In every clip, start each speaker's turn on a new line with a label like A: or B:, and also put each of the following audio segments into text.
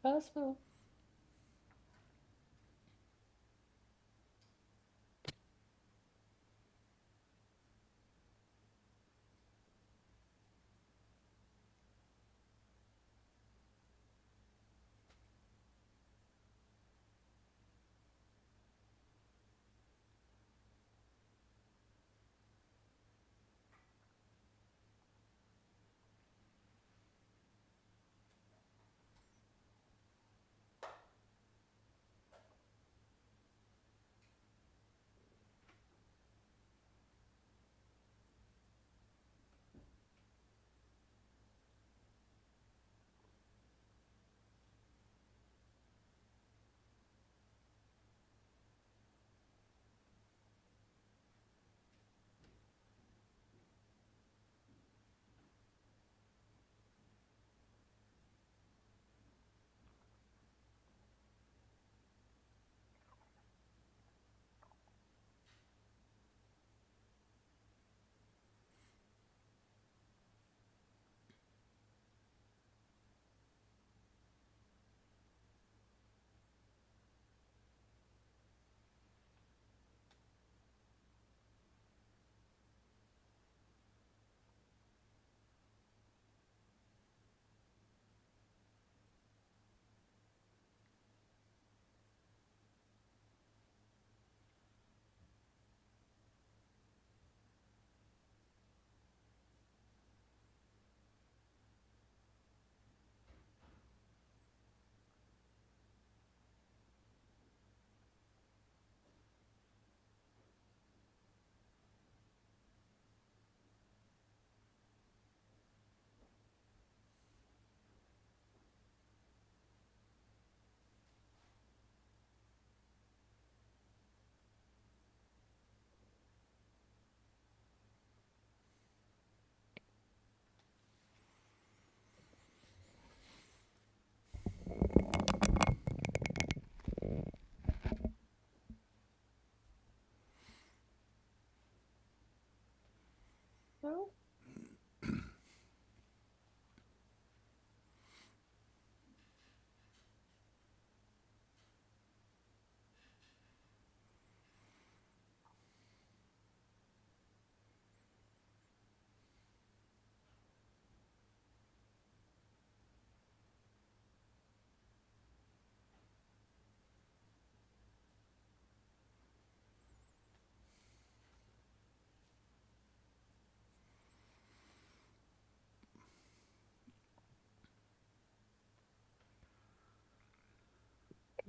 A: Gospel. No?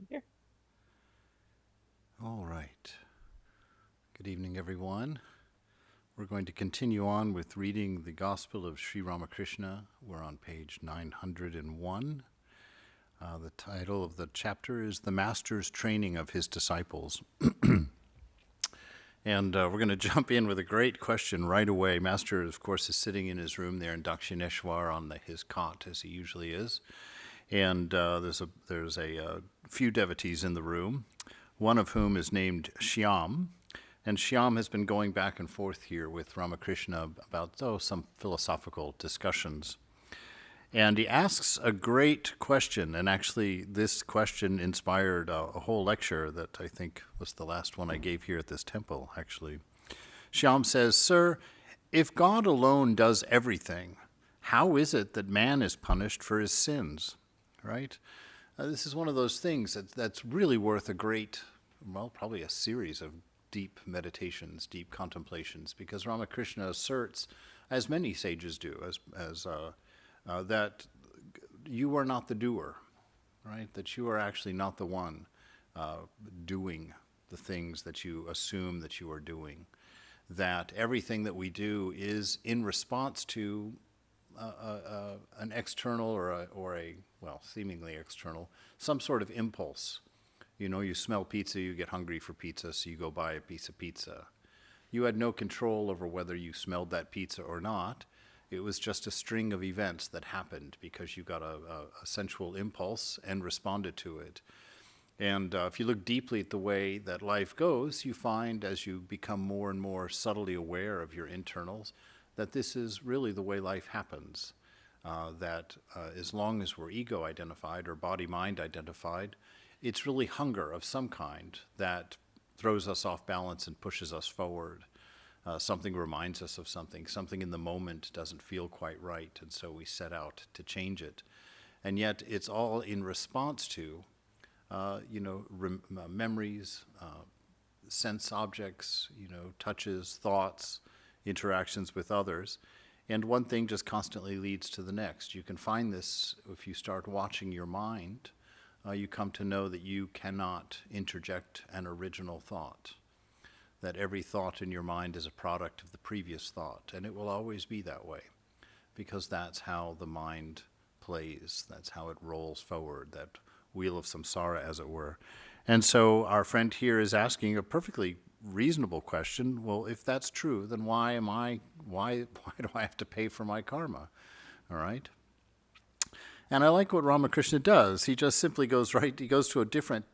A: Here.
B: All right. Good evening, everyone. We're going to continue on with reading the Gospel of Sri Ramakrishna. We're on page 901. The title of the chapter is The Master's Training of His Disciples. And we're going to jump in with a great question right away. Master, of course, is sitting in his room there in Dakshineshwar on his cot, as he usually is. And there's a few devotees in the room, one of whom is named Shyam. And Shyam has been going back and forth here with Ramakrishna about some philosophical discussions. And he asks a great question, and actually this question inspired a whole lecture that I think was the last one I gave here at this temple, actually. Shyam says, "Sir, if God alone does everything, how is it that man is punished for his sins?" Right? This is one of those things that's really worth a great, well, probably a series of deep meditations, deep contemplations, because Ramakrishna asserts, as many sages do, that you are not the doer, right? That you are actually not the one doing the things that you assume that you are doing. That everything that we do is in response to an external or a well, seemingly external, some sort of impulse. You know, you smell pizza, you get hungry for pizza, so you go buy a piece of pizza. You had no control over whether you smelled that pizza or not. It was just a string of events that happened because you got a sensual impulse and responded to it. And if you look deeply at the way that life goes, you find as you become more and more subtly aware of your internals that this is really the way life happens. that as long as we're ego identified or body mind identified, it's really hunger of some kind that throws us off balance and pushes us forward. Something reminds us of something. Something in the moment doesn't feel quite right, and so we set out to change it. And yet, it's all in response to, memories, sense objects, touches, thoughts, interactions with others. And one thing just constantly leads to the next. You can find this if you start watching your mind. You come to know that you cannot interject an original thought, that every thought in your mind is a product of the previous thought, and it will always be that way, because that's how the mind plays, that's how it rolls forward, that wheel of samsara, as it were. And so our friend here is asking a perfectly reasonable question. Well, if that's true, then why do I have to pay for my karma? All right? And I like what Ramakrishna does. He just simply goes to a different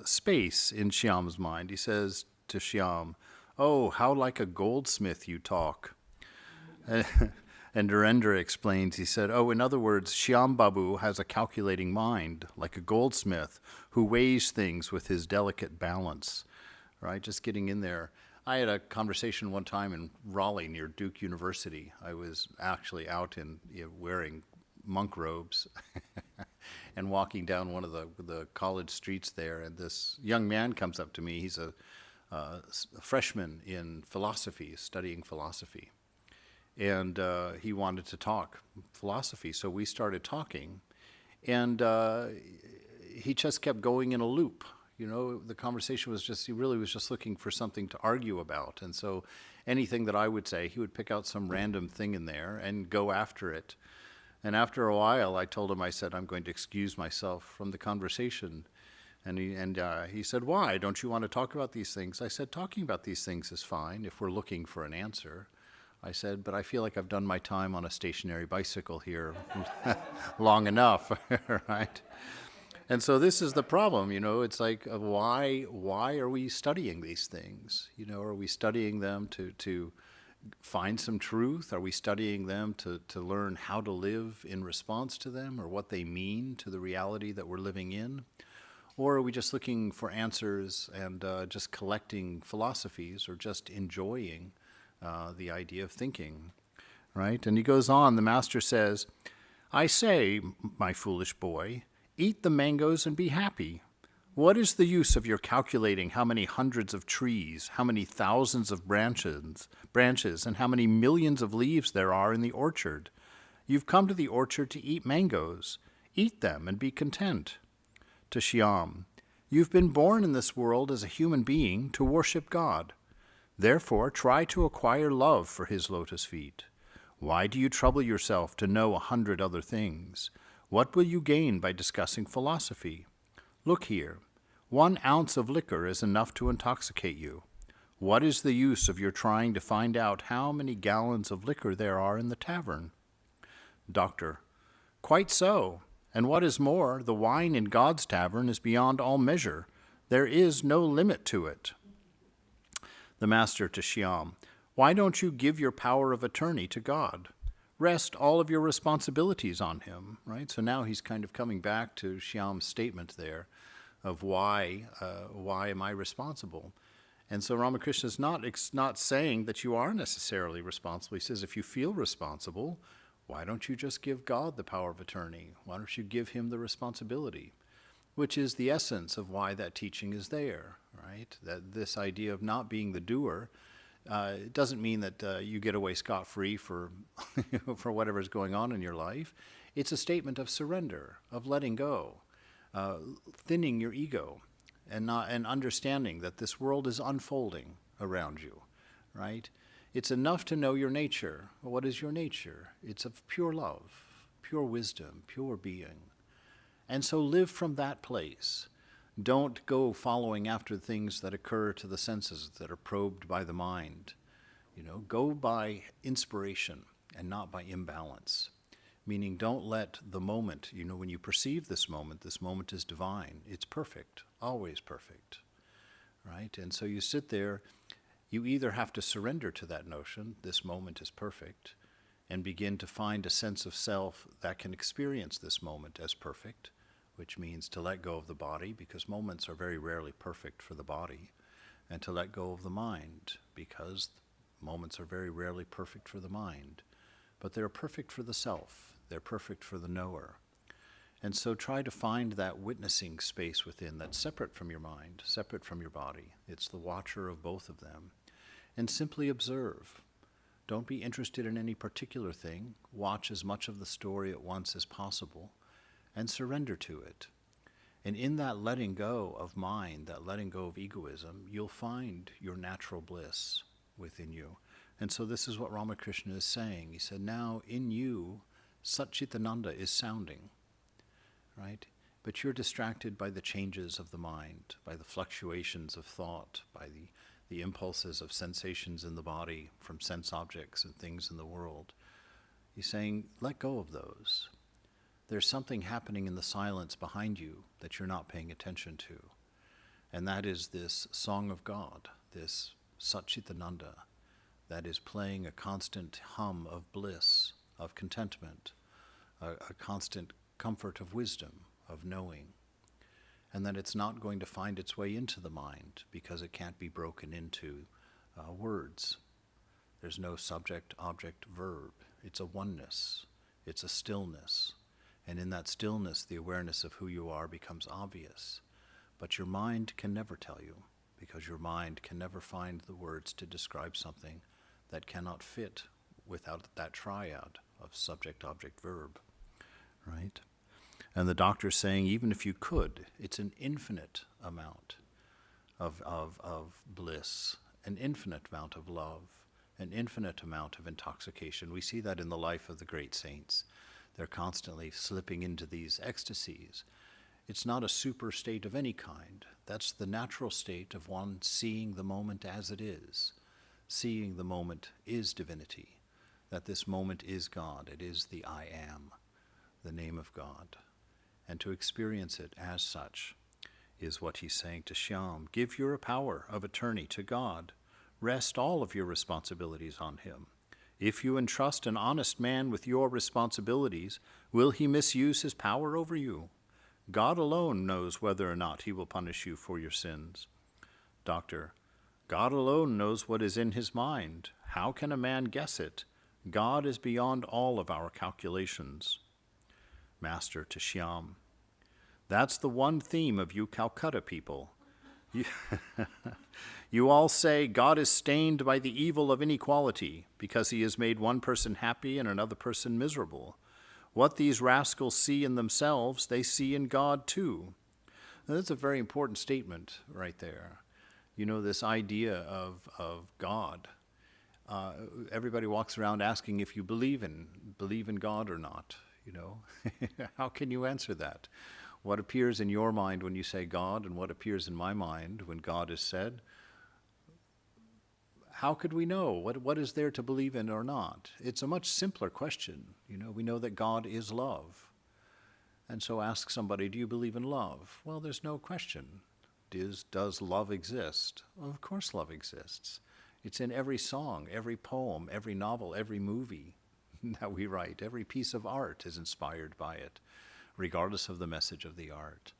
B: space in Shyam's mind. He says to Shyam, "Oh, how like a goldsmith you talk." And Narendra explains, he said, "Oh, in other words, Shyam Babu has a calculating mind, like a goldsmith who weighs things with his delicate balance." Right? Just getting in there. I had a conversation one time in Raleigh near Duke University. I was actually out in wearing monk robes and walking down one of the college streets there, and this young man comes up to me. He's a freshman in philosophy, studying philosophy, and he wanted to talk philosophy, so we started talking, and he just kept going in a loop. The conversation was he really was just looking for something to argue about, and so anything that I would say, he would pick out some random thing in there and go after it. And after a while, I told him, I said, "I'm going to excuse myself from the conversation." And he said, "Why? Don't you want to talk about these things?" I said, "Talking about these things is fine if we're looking for an answer." I said, "But I feel like I've done my time on a stationary bicycle here long enough," right? And so this is the problem, it's like, why are we studying these things? Are we studying them to find some truth? Are we studying them to learn how to live in response to them, or what they mean to the reality that we're living in? Or are we just looking for answers and just collecting philosophies, or just enjoying the idea of thinking, right? And he goes on, the master says, "I say, my foolish boy, eat the mangoes and be happy. What is the use of your calculating how many hundreds of trees, how many thousands of branches, and how many millions of leaves there are in the orchard? You've come to the orchard to eat mangoes. Eat them and be content." To Shyam, "You've been born in this world as a human being to worship God. Therefore, try to acquire love for his lotus feet. Why do you trouble yourself to know 100 other things? What will you gain by discussing philosophy? Look here. 1 ounce of liquor is enough to intoxicate you. What is the use of your trying to find out how many gallons of liquor there are in the tavern?" Doctor, "Quite so. And what is more, the wine in God's tavern is beyond all measure. There is no limit to it." The master to Shyam, "Why don't you give your power of attorney to God? Rest all of your responsibilities on him," right? So now he's kind of coming back to Shyam's statement there of why am I responsible? And so Ramakrishna is not saying that you are necessarily responsible. He says if you feel responsible, why don't you just give God the power of attorney? Why don't you give him the responsibility? Which is the essence of why that teaching is there, right? That this idea of not being the doer, it doesn't mean that you get away scot-free for for whatever's going on in your life. It's a statement of surrender, of letting go, thinning your ego, and understanding that this world is unfolding around you, right? It's enough to know your nature. What is your nature? It's of pure love, pure wisdom, pure being. And so live from that place. Don't go following after things that occur to the senses, that are probed by the mind. Go by inspiration and not by imbalance. Meaning, don't let the moment, when you perceive this moment is divine. It's perfect, always perfect, right? And so you sit there, you either have to surrender to that notion, this moment is perfect, and begin to find a sense of self that can experience this moment as perfect, which means to let go of the body, because moments are very rarely perfect for the body, and to let go of the mind, because moments are very rarely perfect for the mind, but they're perfect for the self, they're perfect for the knower. And so try to find that witnessing space within that's separate from your mind, separate from your body. It's the watcher of both of them. And simply observe. Don't be interested in any particular thing. Watch as much of the story at once as possible and surrender to it. And in that letting go of mind, that letting go of egoism, you'll find your natural bliss within you. And so this is what Ramakrishna is saying. He said, now in you, Satchitananda is sounding. Right? But you're distracted by the changes of the mind, by the fluctuations of thought, by the impulses of sensations in the body from sense objects and things in the world. He's saying, let go of those. There's something happening in the silence behind you that you're not paying attention to. And that is this song of God, this Satchitananda, that is playing a constant hum of bliss, of contentment, a constant comfort of wisdom, of knowing, and that it's not going to find its way into the mind because it can't be broken into words. There's no subject, object, verb. It's a oneness. It's a stillness. And in that stillness, the awareness of who you are becomes obvious. But your mind can never tell you, because your mind can never find the words to describe something that cannot fit without that triad of subject, object, verb. Right? And the doctor's saying, even if you could, it's an infinite amount of bliss, an infinite amount of love, an infinite amount of intoxication. We see that in the life of the great saints. They're constantly slipping into these ecstasies. It's not a super state of any kind. That's the natural state of one seeing the moment as it is. Seeing the moment is divinity, that this moment is God. It is the I am, the name of God. And to experience it as such is what he's saying to Shyam. Give your power of attorney to God. Rest all of your responsibilities on him. If you entrust an honest man with your responsibilities, will he misuse his power over you? God alone knows whether or not he will punish you for your sins. Doctor, God alone knows what is in his mind. How can a man guess it? God is beyond all of our calculations. Master to Shyam, that's the one theme of you Calcutta people. You all say God is stained by the evil of inequality because he has made one person happy and another person miserable. What these rascals see in themselves, they see in God too. Now, that's a very important statement right there. You know, this idea of God. Everybody walks around asking if you believe in God or not. You know, how can you answer that? What appears in your mind when you say God, and what appears in my mind when God is said? How could we know? What is there to believe in or not? It's a much simpler question. You know, we know that God is love. And so ask somebody, do you believe in love? Well, there's no question. Does love exist? Well, of course love exists. It's in every song, every poem, every novel, every movie that we write. Every piece of art is inspired by it, regardless of the message of the art,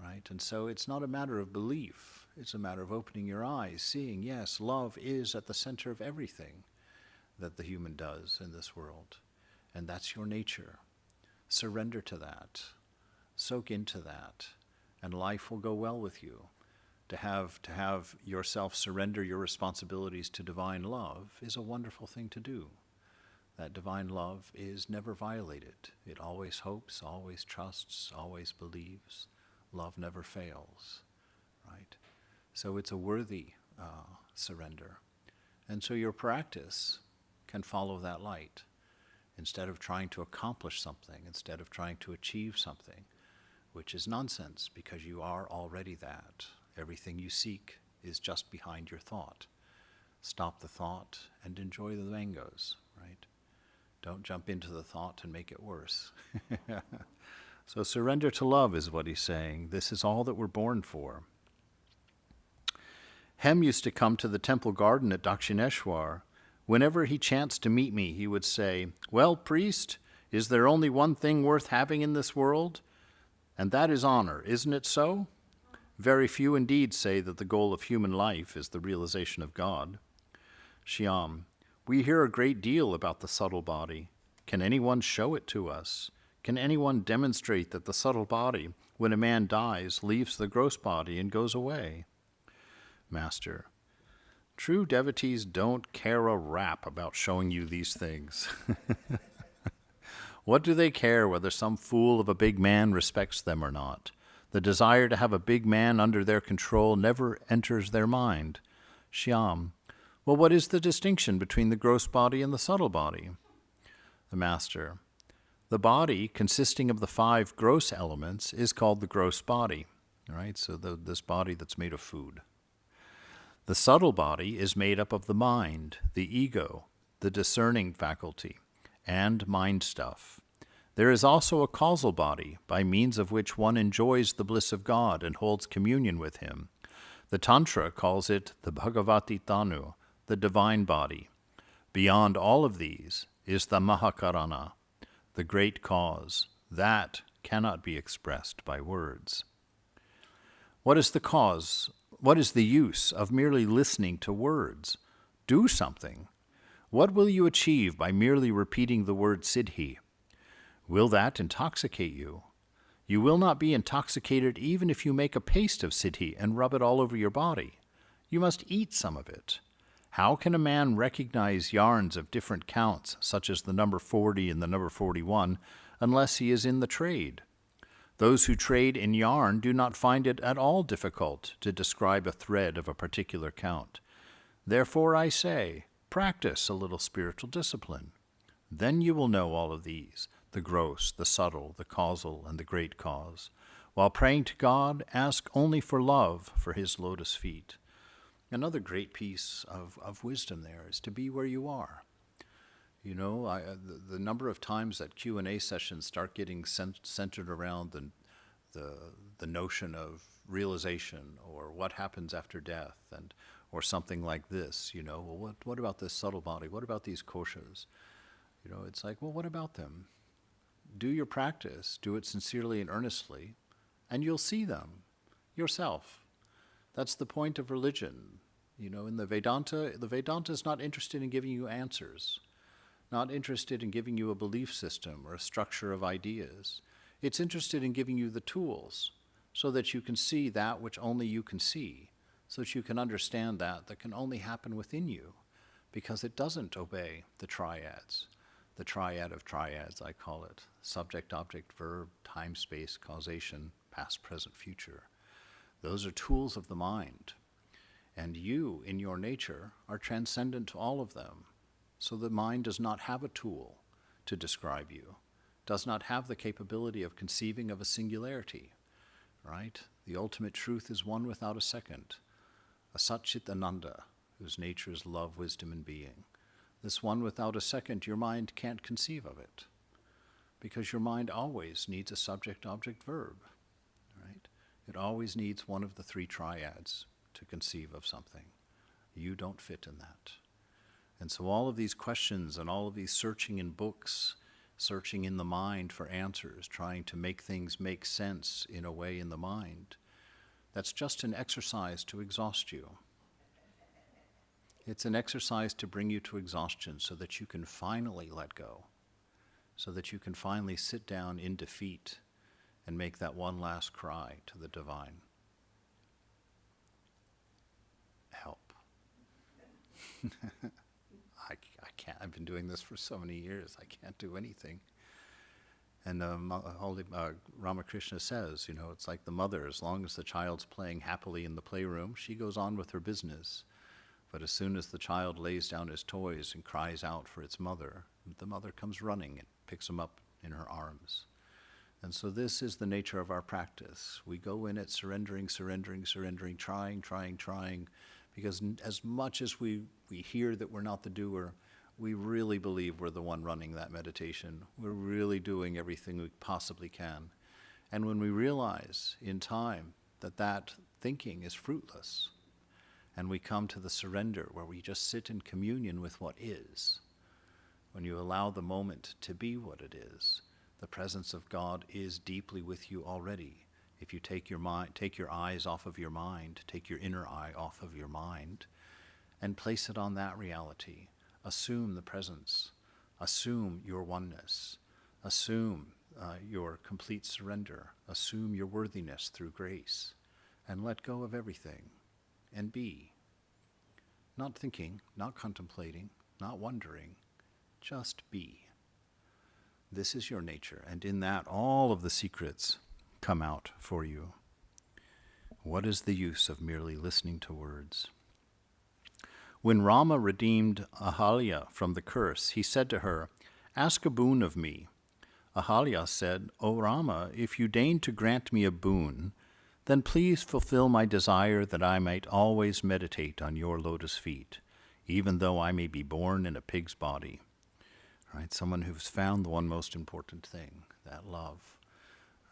B: right? And so it's not a matter of belief. It's a matter of opening your eyes, seeing, yes, love is at the center of everything that the human does in this world. And that's your nature. Surrender to that. Soak into that. And life will go well with you. To have yourself surrender your responsibilities to divine love is a wonderful thing to do. That divine love is never violated. It always hopes, always trusts, always believes. Love never fails, right? So it's a worthy surrender. And so your practice can follow that light. Instead of trying to accomplish something, instead of trying to achieve something, which is nonsense because you are already that. Everything you seek is just behind your thought. Stop the thought and enjoy the mangoes, right? Don't jump into the thought and make it worse. So surrender to love is what he's saying. This is all that we're born for. Hem used to come to the temple garden at Dakshineshwar Whenever he chanced to meet me, he would say, "Well, priest, is there only one thing worth having in this world? And that is honor, isn't it so? Very few indeed say that the goal of human life is the realization of God." Shyam, we hear a great deal about the subtle body. Can anyone show it to us? Can anyone demonstrate that the subtle body, when a man dies, leaves the gross body and goes away? Master, true devotees don't care a rap about showing you these things. What do they care whether some fool of a big man respects them or not? The desire to have a big man under their control never enters their mind. Shyam, well, what is the distinction between the gross body and the subtle body? The Master, the body, consisting of the 5 gross elements, is called the gross body. Right? So this body that's made of food. The subtle body is made up of the mind, the ego, the discerning faculty, and mind stuff. There is also a causal body, by means of which one enjoys the bliss of God and holds communion with Him. The Tantra calls it the Bhagavati Tanu, the divine body. Beyond all of these is the Mahakarana, the great cause. That cannot be expressed by words. What is the cause? What is the use of merely listening to words? Do something. What will you achieve by merely repeating the word siddhi? Will that intoxicate you? You will not be intoxicated even if you make a paste of siddhi and rub it all over your body. You must eat some of it. How can a man recognize yarns of different counts, such as the number 40 and the number 41, unless he is in the trade? Those who trade in yarn do not find it at all difficult to describe a thread of a particular count. Therefore I say, practice a little spiritual discipline. Then you will know all of these, the gross, the subtle, the causal, and the great cause. While praying to God, ask only for love for His lotus feet. Another great piece of wisdom there is to be where you are. You know, the number of times that Q&A sessions start getting centered around the notion of realization or what happens after death, or something like this, you know, well, what about this subtle body? What about these koshas? You know, it's like, well, what about them? Do your practice, do it sincerely and earnestly, and you'll see them yourself. That's the point of religion. You know, in the Vedanta is not interested in giving you answers, not interested in giving you a belief system or a structure of ideas. It's interested in giving you the tools so that you can see that which only you can see, so that you can understand that can only happen within you, because it doesn't obey the triads. The triad of triads, I call it. Subject, object, verb, time, space, causation, past, present, future. Those are tools of the mind. And you, in your nature, are transcendent to all of them. So the mind does not have a tool to describe you, does not have the capability of conceiving of a singularity, right? The ultimate truth is one without a second, a Satchit Ananda, whose nature is love, wisdom, and being. This one without a second, your mind can't conceive of it, because your mind always needs a subject, object, verb, right? It always needs one of the 3 triads to conceive of something. You don't fit in that. And so all of these questions and all of these searching in books, searching in the mind for answers, trying to make things make sense in a way in the mind, that's just an exercise to exhaust you. It's an exercise to bring you to exhaustion so that you can finally let go, so that you can finally sit down in defeat and make that one last cry to the divine. Help. I can't. I've been doing this for so many years. I can't do anything. And Holy Ramakrishna says, you know, it's like the mother. As long as the child's playing happily in the playroom, she goes on with her business. But as soon as the child lays down his toys and cries out for its mother, the mother comes running and picks him up in her arms. And so this is the nature of our practice. We go in it surrendering, trying, because as much as we hear that we're not the doer, we really believe we're the one running that meditation. We're really doing everything we possibly can. And when we realize in time that thinking is fruitless, And we come to the surrender where we just sit in communion with what is. When you allow the moment to be what it is, the presence of God is deeply with you already. If you take your eyes off of your mind, take your inner eye off of your mind, and place it on that reality. Assume the presence. Assume your oneness. Assume your complete surrender. Assume your worthiness through grace. And let go of everything. And be. Not thinking, not contemplating, not wondering. Just be. This is your nature, and in that all of the secrets come out for you. What is the use of merely listening to words? When Rama redeemed Ahalya from the curse, he said to her, "Ask a boon of me." Ahalya said, "O Rama, if you deign to grant me a boon, then please fulfill my desire that I might always meditate on your lotus feet, even though I may be born in a pig's body." Right? Someone who's found the one most important thing, that love.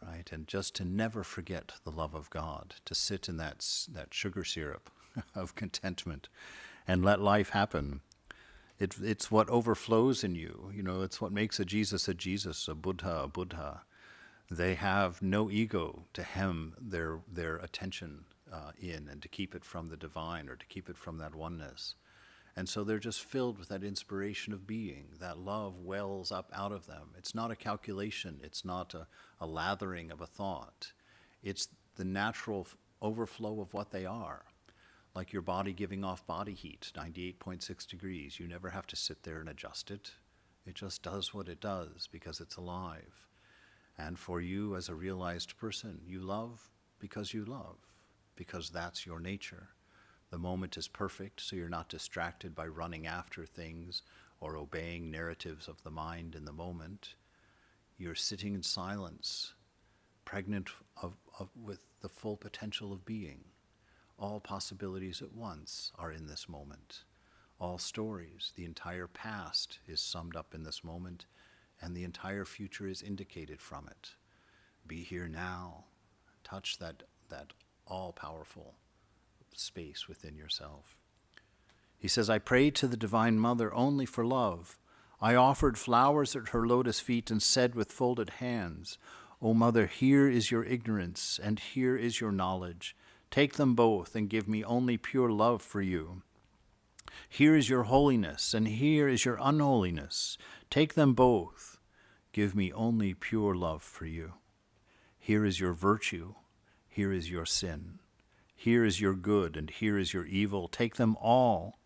B: Right? And just to never forget the love of God, to sit in that sugar syrup of contentment and let life happen. It's what overflows in you. You know, it's what makes a Jesus, a Buddha, a Buddha. They have no ego to hem their attention in and to keep it from the divine or to keep it from that oneness. And so they're just filled with that inspiration of being. That love wells up out of them. It's not a calculation. It's not a lathering of a thought. It's the natural overflow of what they are. Like your body giving off body heat, 98.6 degrees. You never have to sit there and adjust it. It just does what it does because it's alive. And for you as a realized person, you love, because that's your nature. The moment is perfect, so you're not distracted by running after things or obeying narratives of the mind in the moment. You're sitting in silence, pregnant with the full potential of being. All possibilities at once are in this moment. All stories, the entire past is summed up in this moment, and the entire future is indicated from it. Be here now. Touch that all-powerful space within yourself. He says, "I prayed to the Divine Mother only for love. I offered flowers at her lotus feet and said with folded hands, 'O Mother, here is your ignorance and here is your knowledge. Take them both and give me only pure love for you. Here is your holiness and here is your unholiness. Take them both. Give me only pure love for you. Here is your virtue. Here is your sin. Here is your good and here is your evil. Take them all.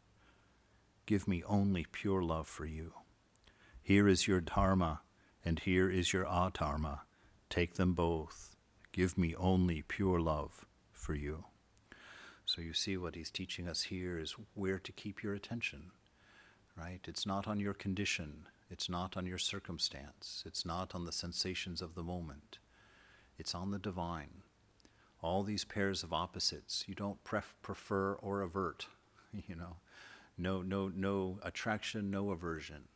B: Give me only pure love for you. Here is your dharma and here is your adharma. Take them both. Give me only pure love for you." So you see what he's teaching us here is where to keep your attention, right? It's not on your condition. It's not on your circumstance. It's not on the sensations of the moment. It's on the divine. All these pairs of opposites, you don't prefer or avert, you know. No attraction, no aversion.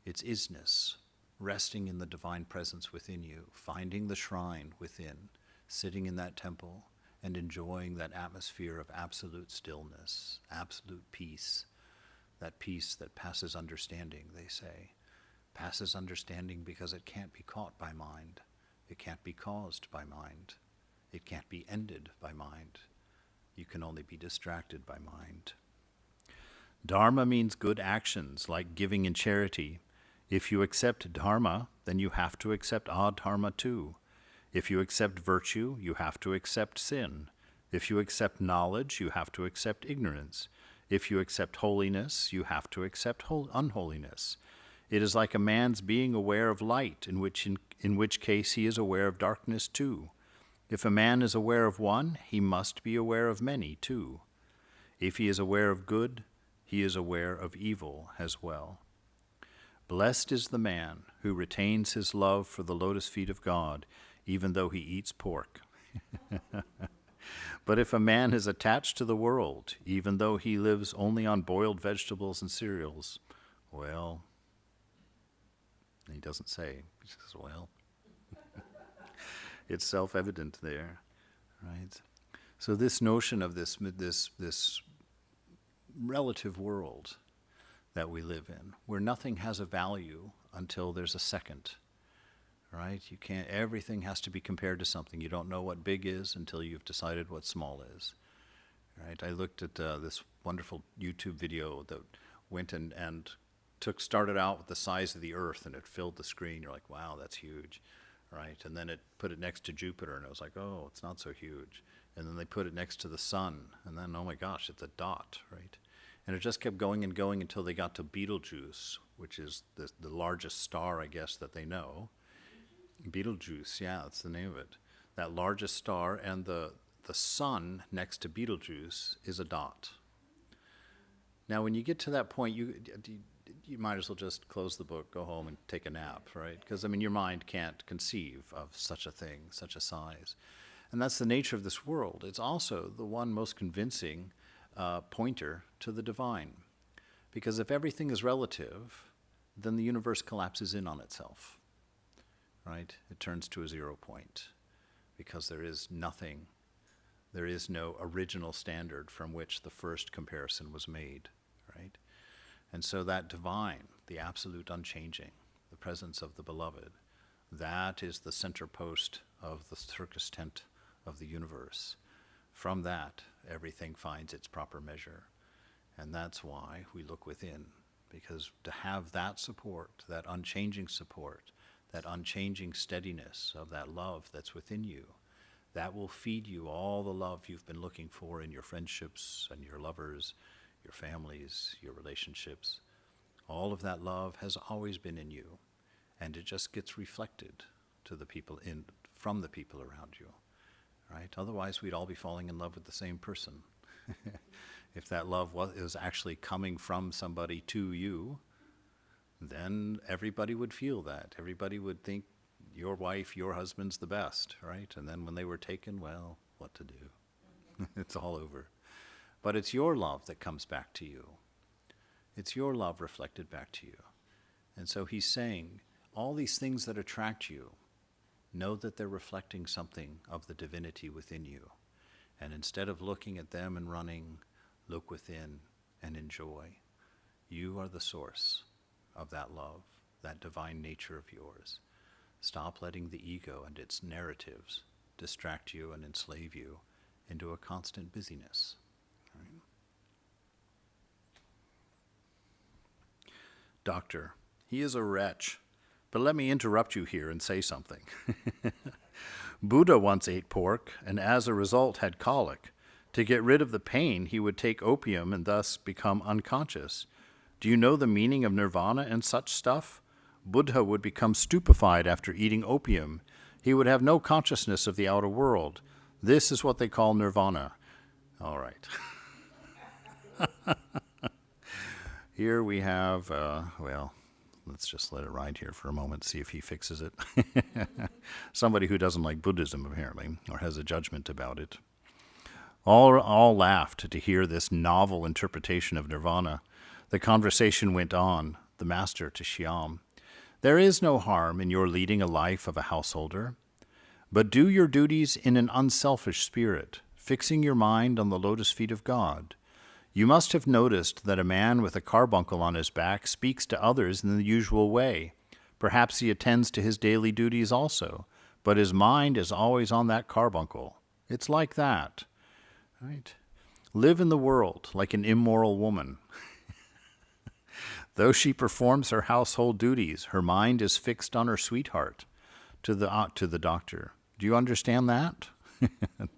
B: It's isness, resting in the divine presence within you, finding the shrine within, sitting in that temple, and enjoying that atmosphere of absolute stillness, absolute peace, that peace that passes understanding, they say. Passes understanding because it can't be caught by mind. It can't be caused by mind. It can't be ended by mind. You can only be distracted by mind. Dharma means good actions, like giving in charity. If you accept dharma, then you have to accept adharma too. If you accept virtue, you have to accept sin. If you accept knowledge, you have to accept ignorance. If you accept holiness, you have to accept unholiness. It is like a man's being aware of light, in which case he is aware of darkness too. If a man is aware of one, he must be aware of many too. If he is aware of good, he is aware of evil as well. Blessed is the man who retains his love for the lotus feet of God, even though he eats pork. But if a man is attached to the world, even though he lives only on boiled vegetables and cereals, well, he doesn't say, he says, well, it's self-evident there, right? So this notion of this relative world that we live in, where nothing has a value until there's a second, right? You can't, everything has to be compared to something. You don't know what big is until you've decided what small is, right? I looked at this wonderful YouTube video that went and started out with the size of the Earth, and it filled the screen. You're like, wow, that's huge, right? And then it put it next to Jupiter, and it was like, oh, it's not so huge. And then they put it next to the sun, and then, oh my gosh, it's a dot, right? And it just kept going and going until they got to Betelgeuse, which is the largest star, I guess, that they know. Betelgeuse, yeah, that's the name of it. That largest star, and the sun next to Betelgeuse is a dot. Now, when you get to that point, you might as well just close the book, go home, and take a nap, right? Because, I mean, your mind can't conceive of such a thing, such a size. And that's the nature of this world. It's also the one most convincing pointer to the divine. Because if everything is relative, then the universe collapses in on itself, right? It turns to a 0 point because there is nothing, there is no original standard from which the first comparison was made, right? And so that divine, the absolute unchanging, the presence of the beloved, that is the center post of the circus tent of the universe. From that, everything finds its proper measure. And that's why we look within, because to have that support, that unchanging support, that unchanging steadiness of that love that's within you, that will feed you all the love you've been looking for in your friendships and your lovers, your families, your relationships. All of that love has always been in you, and it just gets reflected to the people from the people around you. Right? Otherwise, we'd all be falling in love with the same person. If that love was actually coming from somebody to you, then everybody would feel that. Everybody would think your wife, your husband's the best, right? And then when they were taken, well, what to do? It's all over. But it's your love that comes back to you. It's your love reflected back to you. And so he's saying, all these things that attract you, know that they're reflecting something of the divinity within you. And instead of looking at them and running, look within and enjoy. You are the source of that love, that divine nature of yours. Stop letting the ego and its narratives distract you and enslave you into a constant busyness. Right? Doctor, he is a wretch. But let me interrupt you here and say something. Buddha once ate pork, and as a result had colic. To get rid of the pain, he would take opium and thus become unconscious. Do you know the meaning of nirvana and such stuff? Buddha would become stupefied after eating opium. He would have no consciousness of the outer world. This is what they call nirvana. All right. Here we have, let's just let it ride here for a moment, see if he fixes it. Somebody who doesn't like Buddhism, apparently, or has a judgment about it. All laughed to hear this novel interpretation of nirvana. The conversation went on, the master to Shyam. There is no harm in your leading a life of a householder, but do your duties in an unselfish spirit, fixing your mind on the lotus feet of God. You must have noticed that a man with a carbuncle on his back speaks to others in the usual way. Perhaps he attends to his daily duties also, but his mind is always on that carbuncle. It's like that, right? Live in the world like an immoral woman. Though she performs her household duties, her mind is fixed on her sweetheart. To the doctor, do you understand that?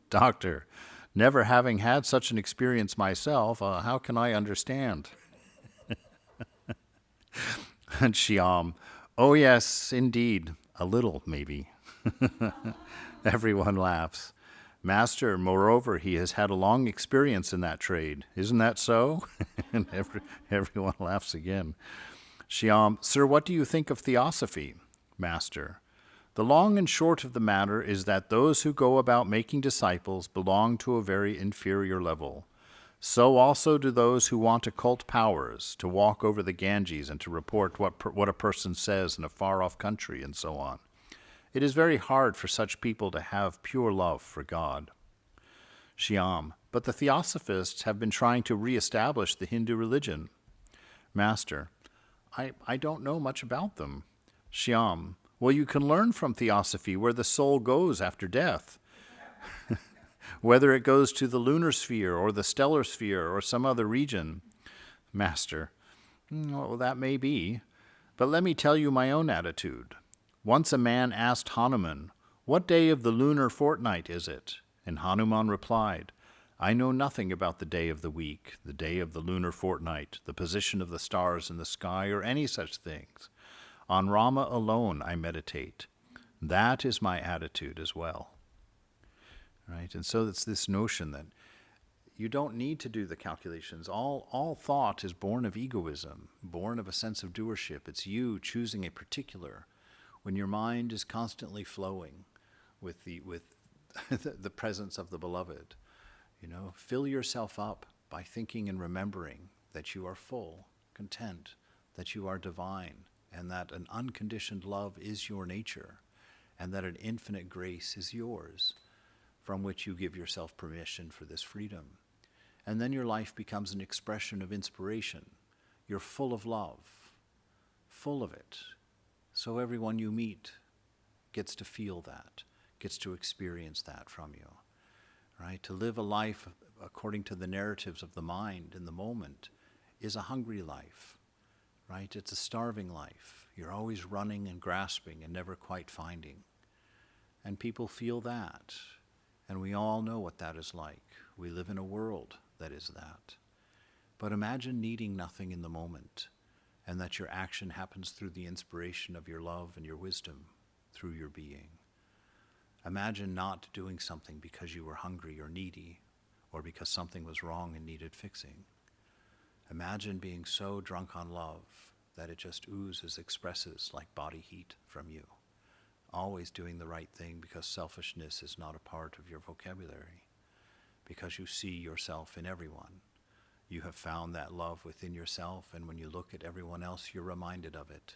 B: Doctor, never having had such an experience myself, how can I understand? And Shyam, oh yes, indeed, a little maybe. Everyone laughs. Master, moreover, he has had a long experience in that trade. Isn't that so? And everyone laughs again. Shyam, sir, what do you think of theosophy? Master, the long and short of the matter is that those who go about making disciples belong to a very inferior level. So also do those who want occult powers, to walk over the Ganges and to report what a person says in a far-off country and so on. It is very hard for such people to have pure love for God. Shyam, but the Theosophists have been trying to re-establish the Hindu religion. Master, I don't know much about them. Shyam, well, you can learn from Theosophy where the soul goes after death. Whether it goes to the lunar sphere or the stellar sphere or some other region. Master, well, that may be, but let me tell you my own attitude. Once a man asked Hanuman, "What day of the lunar fortnight is it?" And Hanuman replied, "I know nothing about the day of the week, the day of the lunar fortnight, the position of the stars in the sky, or any such things. On Rama alone I meditate. That is my attitude as well." Right? And so it's this notion that you don't need to do the calculations. All thought is born of egoism, born of a sense of doership. It's you choosing a particular. When your mind is constantly flowing with the presence of the beloved, fill yourself up by thinking and remembering that you are full, content, that you are divine, and that an unconditioned love is your nature, and that an infinite grace is yours, from which you give yourself permission for this freedom. And then your life becomes an expression of inspiration. You're full of love, full of it. So everyone you meet gets to feel that, gets to experience that from you. Right? To live a life according to the narratives of the mind in the moment is a hungry life. Right? It's a starving life. You're always running and grasping and never quite finding. And people feel that. And we all know what that is like. We live in a world that is that. But imagine needing nothing in the moment, and that your action happens through the inspiration of your love and your wisdom, through your being. Imagine not doing something because you were hungry or needy, or because something was wrong and needed fixing. Imagine being so drunk on love that it just oozes, expresses like body heat from you. Always doing the right thing because selfishness is not a part of your vocabulary, because you see yourself in everyone. You have found that love within yourself, and when you look at everyone else, you're reminded of it.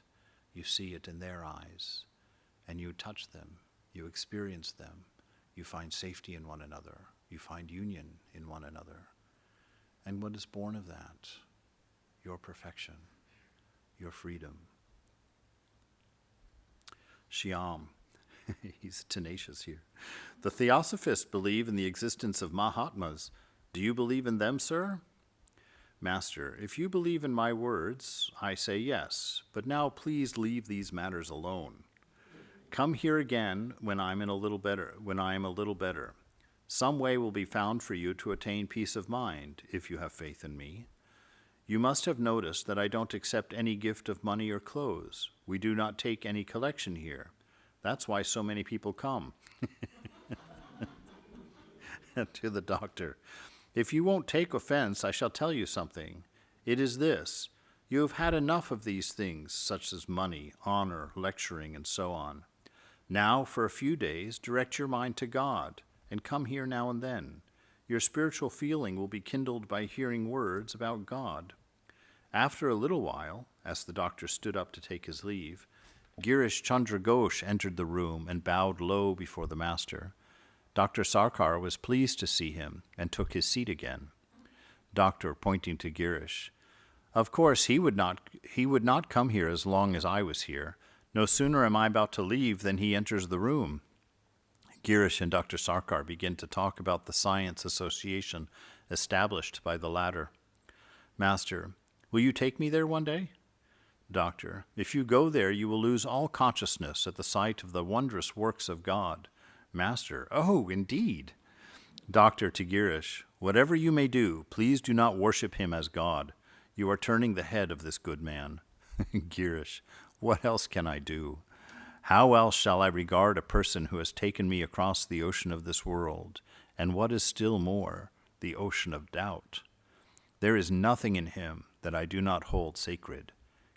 B: You see it in their eyes, and you touch them, you experience them, you find safety in one another, you find union in one another. And what is born of that? Your perfection, your freedom. Shyam, he's tenacious here. The Theosophists believe in the existence of Mahatmas. Do you believe in them, sir? Master, if you believe in my words, I say yes, but now please leave these matters alone. Come here again when I am a little better. Some way will be found for you to attain peace of mind, if you have faith in me. You must have noticed that I don't accept any gift of money or clothes. We do not take any collection here. That's why so many people come. To the doctor, if you won't take offense, I shall tell you something. It is this: you have had enough of these things, such as money, honor, lecturing, and so on. Now, for a few days, direct your mind to God, and come here now and then. Your spiritual feeling will be kindled by hearing words about God. After a little while, as the doctor stood up to take his leave, Girish Chandra Ghosh entered the room and bowed low before the master. Dr. Sarkar was pleased to see him and took his seat again. Doctor, pointing to Girish, of course he would not come here as long as I was here. No sooner am I about to leave than he enters the room. Girish and Dr. Sarkar begin to talk about the science association established by the latter. Master, will you take me there one day? Doctor, if you go there, you will lose all consciousness at the sight of the wondrous works of God. Master, oh, indeed. Doctor to Girish, whatever you may do, please do not worship him as God. You are turning the head of this good man. Girish, what else can I do? How else shall I regard a person who has taken me across the ocean of this world, and what is still more, the ocean of doubt? There is nothing in him that I do not hold sacred.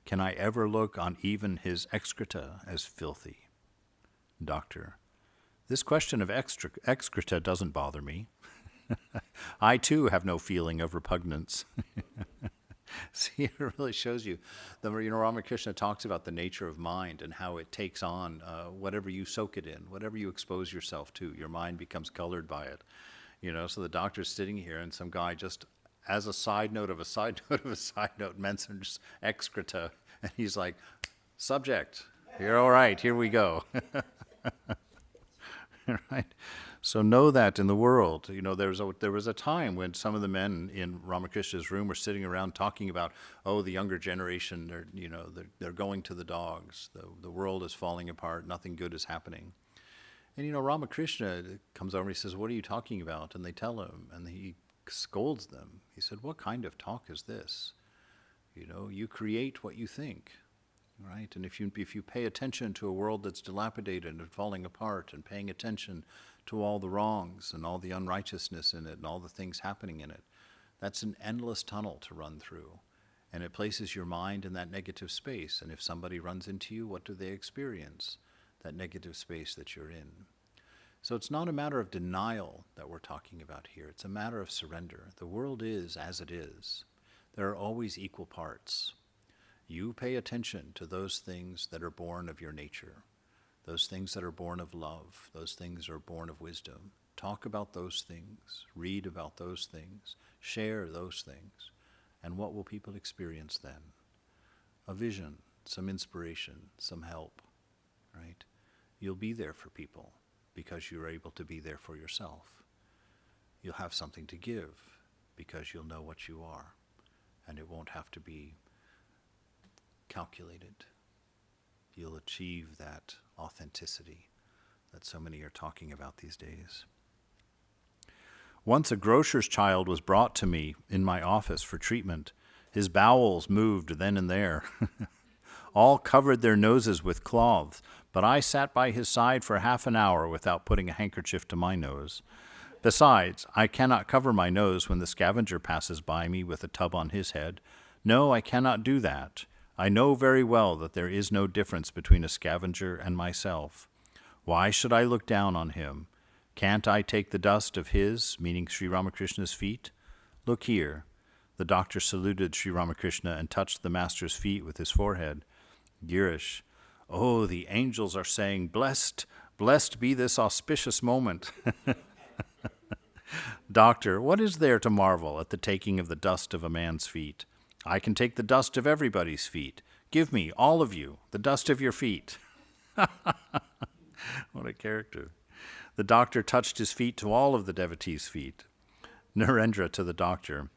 B: Can I ever look on even his excreta as filthy? Doctor, this question of excreta doesn't bother me. I too have no feeling of repugnance. See, it really shows you. Ramakrishna talks about the nature of mind and how it takes on whatever you soak it in, whatever you expose yourself to. Your mind becomes colored by it. So the doctor's sitting here, and some guy just, as a side note of a side note of a side note, mentions excreta, and he's like, subject, you're all right, here we go. Right? So know that in the world, there was a time when some of the men in Ramakrishna's room were sitting around talking about, oh, the younger generation, they're going to the dogs, the world is falling apart, nothing good is happening. And Ramakrishna comes over and he says, what are you talking about? And they tell him, and he scolds them. He said, what kind of talk is this? You create what you think. Right? And if you pay attention to a world that's dilapidated and falling apart, and paying attention to all the wrongs and all the unrighteousness in it and all the things happening in it, that's an endless tunnel to run through. And it places your mind in that negative space. And if somebody runs into you, what do they experience? That negative space that you're in. So it's not a matter of denial that we're talking about here. It's a matter of surrender. The world is as it is. There are always equal parts. You pay attention to those things that are born of your nature, those things that are born of love, those things that are born of wisdom. Talk about those things, read about those things, share those things, and what will people experience then? A vision, some inspiration, some help, right? You'll be there for people because you're able to be there for yourself. You'll have something to give because you'll know what you are, and it won't have to be calculated. You'll achieve that authenticity that so many are talking about these days. Once a grocer's child was brought to me in my office for treatment. His bowels moved then and there. All covered their noses with cloths, but I sat by his side for half an hour without putting a handkerchief to my nose. Besides, I cannot cover my nose when the scavenger passes by me with a tub on his head. No, I cannot do that. I know very well that there is no difference between a scavenger and myself. Why should I look down on him? Can't I take the dust of his, meaning Sri Ramakrishna's feet? Look here. The doctor saluted Sri Ramakrishna and touched the master's feet with his forehead. Girish, oh, the angels are saying, blessed, blessed be this auspicious moment. Doctor, what is there to marvel at the taking of the dust of a man's feet? I can take the dust of everybody's feet. Give me, all of you, the dust of your feet. What a character. The doctor touched his feet to all of the devotees' feet. Narendra to the doctor,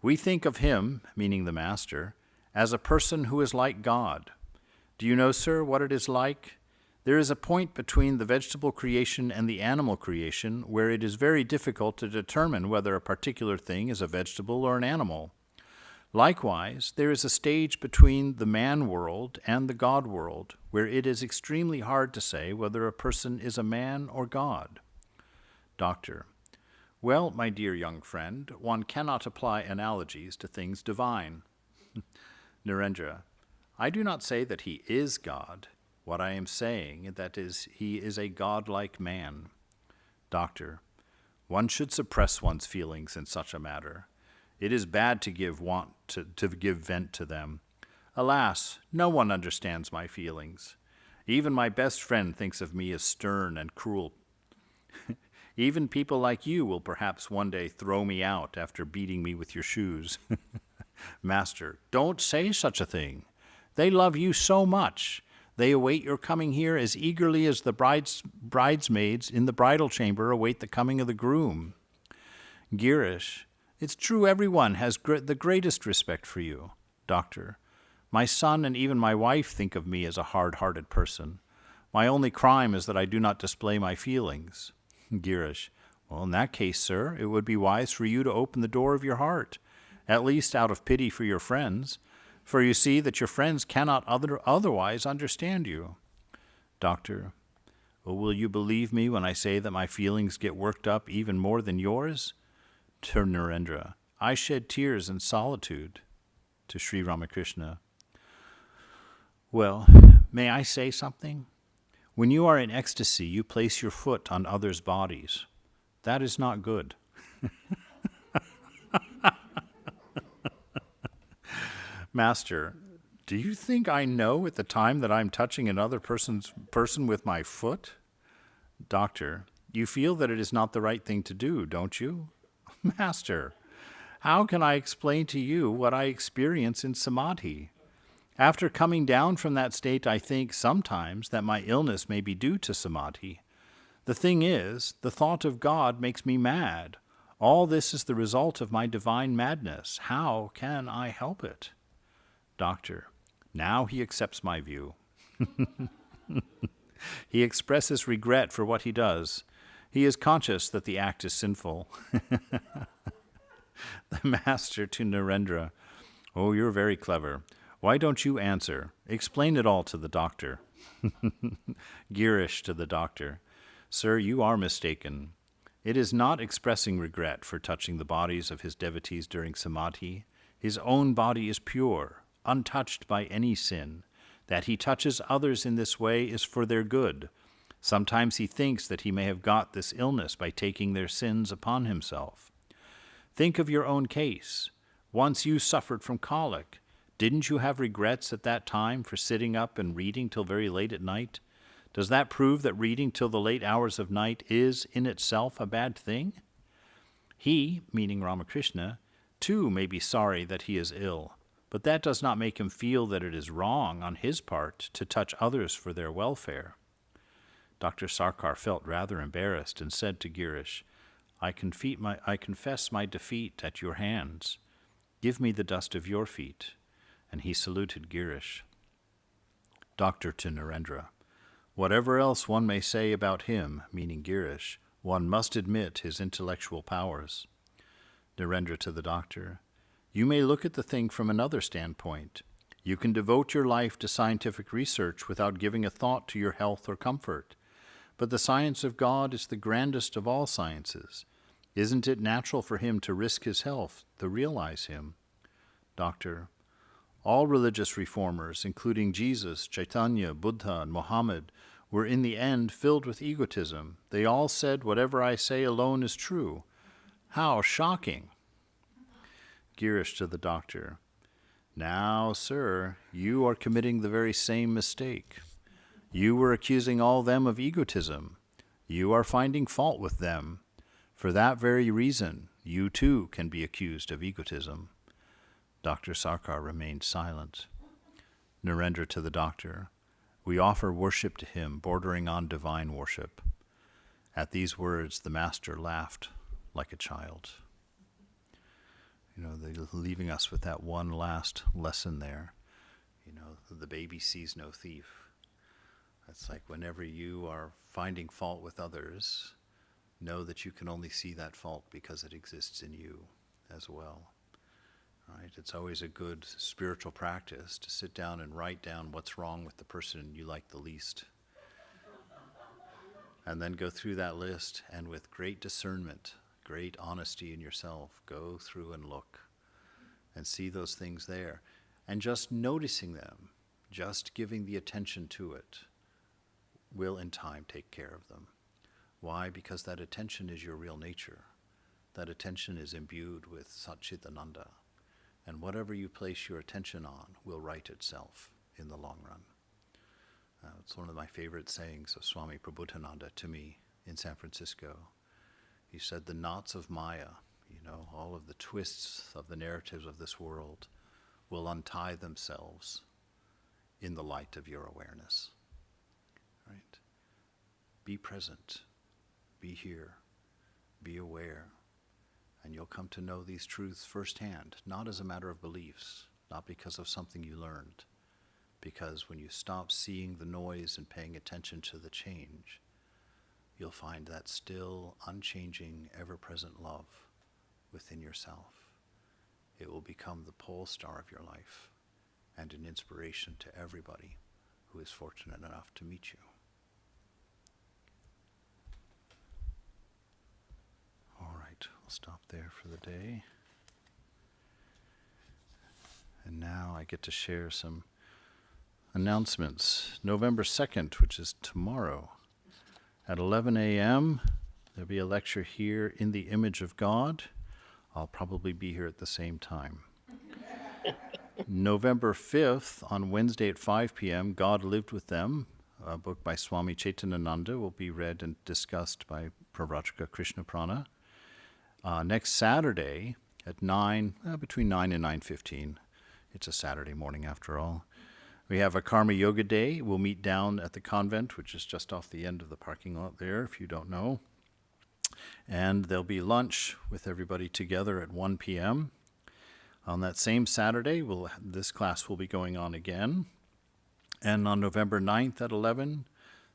B: we think of him, meaning the master, as a person who is like God. Do you know, sir, what it is like? There is a point between the vegetable creation and the animal creation where it is very difficult to determine whether a particular thing is a vegetable or an animal. Likewise, there is a stage between the man world and the God world where it is extremely hard to say whether a person is a man or God. Doctor, well, my dear young friend, one cannot apply analogies to things divine. Narendra, I do not say that he is God. What I am saying that is he is a godlike man. Doctor, one should suppress one's feelings in such a matter. It is bad to give vent to them. Alas, no one understands my feelings. Even my best friend thinks of me as stern and cruel. Even people like you will perhaps one day throw me out after beating me with your shoes. Master, don't say such a thing. They love you so much. They await your coming here as eagerly as the bridesmaids in the bridal chamber await the coming of the groom. Girish, it's true everyone has the greatest respect for you. Doctor, my son and even my wife think of me as a hard-hearted person. My only crime is that I do not display my feelings. Girish, well, in that case, sir, it would be wise for you to open the door of your heart, at least out of pity for your friends, for you see that your friends cannot otherwise understand you. Doctor, well, will you believe me when I say that my feelings get worked up even more than yours? To Narendra, I shed tears in solitude. To Sri Ramakrishna, well, may I say something? When you are in ecstasy, you place your foot on others' bodies. That is not good. Master, do you think I know at the time that I'm touching another person with my foot? Doctor, You feel that it is not the right thing to do, don't you? Master, how can I explain to you what I experience in samadhi? After coming down from that state, I think sometimes that my illness may be due to samadhi. The thing is, the thought of God makes me mad. All this is the result of my divine madness. How can I help it? Doctor, now he accepts my view. He expresses regret for what he does. He is conscious that the act is sinful. The master to Narendra, oh, you're very clever. Why don't you answer? Explain it all to the doctor. Girish to the doctor, sir, you are mistaken. It is not expressing regret for touching the bodies of his devotees during samadhi. His own body is pure, untouched by any sin. That he touches others in this way is for their good. Sometimes he thinks that he may have got this illness by taking their sins upon himself. Think of your own case. Once you suffered from colic. Didn't you have regrets at that time for sitting up and reading till very late at night? Does that prove that reading till the late hours of night is in itself a bad thing? He, meaning Ramakrishna, too may be sorry that he is ill, but that does not make him feel that it is wrong on his part to touch others for their welfare. Dr. Sarkar felt rather embarrassed and said to Girish, I confess my defeat at your hands. Give me the dust of your feet. And he saluted Girish. Doctor to Narendra, whatever else one may say about him, meaning Girish, one must admit his intellectual powers. Narendra to the doctor, you may look at the thing from another standpoint. You can devote your life to scientific research without giving a thought to your health or comfort. But the science of God is the grandest of all sciences. Isn't it natural for him to risk his health to realize him? Doctor, all religious reformers, including Jesus, Chaitanya, Buddha, and Muhammad, were in the end filled with egotism. They all said, whatever I say alone is true. How shocking! Girish to the doctor, now, sir, you are committing the very same mistake. You were accusing all them of egotism. You are finding fault with them. For that very reason, you too can be accused of egotism. Dr. Sarkar remained silent. Narendra to the doctor, we offer worship to him bordering on divine worship. At these words, the master laughed like a child. They're leaving us with that one last lesson there. The baby sees no thief. It's like whenever you are finding fault with others, know that you can only see that fault because it exists in you as well. Right? It's always a good spiritual practice to sit down and write down what's wrong with the person you like the least. And then go through that list and with great discernment, great honesty in yourself, go through and look and see those things there. And just noticing them, just giving the attention to it, will in time take care of them. Why? Because that attention is your real nature. That attention is imbued with Satchitananda. And whatever you place your attention on will right itself in the long run. It's one of my favorite sayings of Swami Prabhupada to me in San Francisco. He said, the knots of Maya, all of the twists of the narratives of this world will untie themselves in the light of your awareness. Right? Be present, be here, be aware, and you'll come to know these truths firsthand, not as a matter of beliefs, not because of something you learned, because when you stop seeing the noise and paying attention to the change, you'll find that still, unchanging, ever-present love within yourself. It will become the pole star of your life and an inspiration to everybody who is fortunate enough to meet you. All right, we'll stop there for the day. And now I get to share some announcements. November 2nd, which is tomorrow, at 11 a.m., there'll be a lecture here in the Image of God. I'll probably be here at the same time. November 5th, on Wednesday at 5 p.m., God Lived with Them, a book by Swami Chaitanananda will be read and discussed by Pravrajaka Krishna Prana. Next Saturday at 9, between 9 and 9:15. It's a Saturday morning after all. We have a Karma Yoga Day. We'll meet down at the convent, which is just off the end of the parking lot there, if you don't know. And there'll be lunch with everybody together at 1 p.m. On that same Saturday, this class will be going on again. And on November 9th at 11,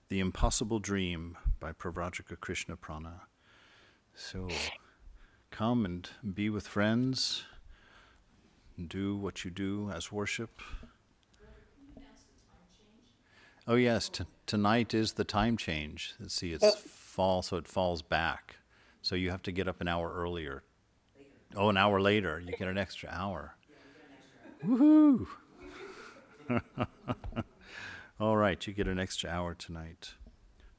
B: The Impossible Dream by Pravrajaka Krishna Prana. So come and be with friends, and do what you do as worship. Oh yes, tonight is the time change. Let's see, it's fall, so it falls back. So you have to get up an hour earlier. Oh, an hour later. You get an extra hour. Woohoo! All right, you get an extra hour tonight.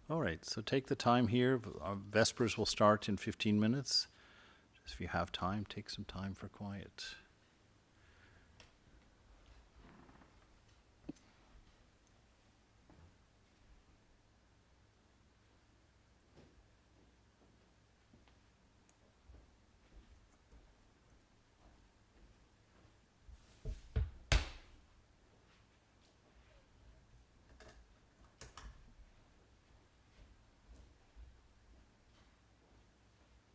B: All right, so take the time here. Vespers will start in 15 minutes. Just if you have time, take some time for quiet.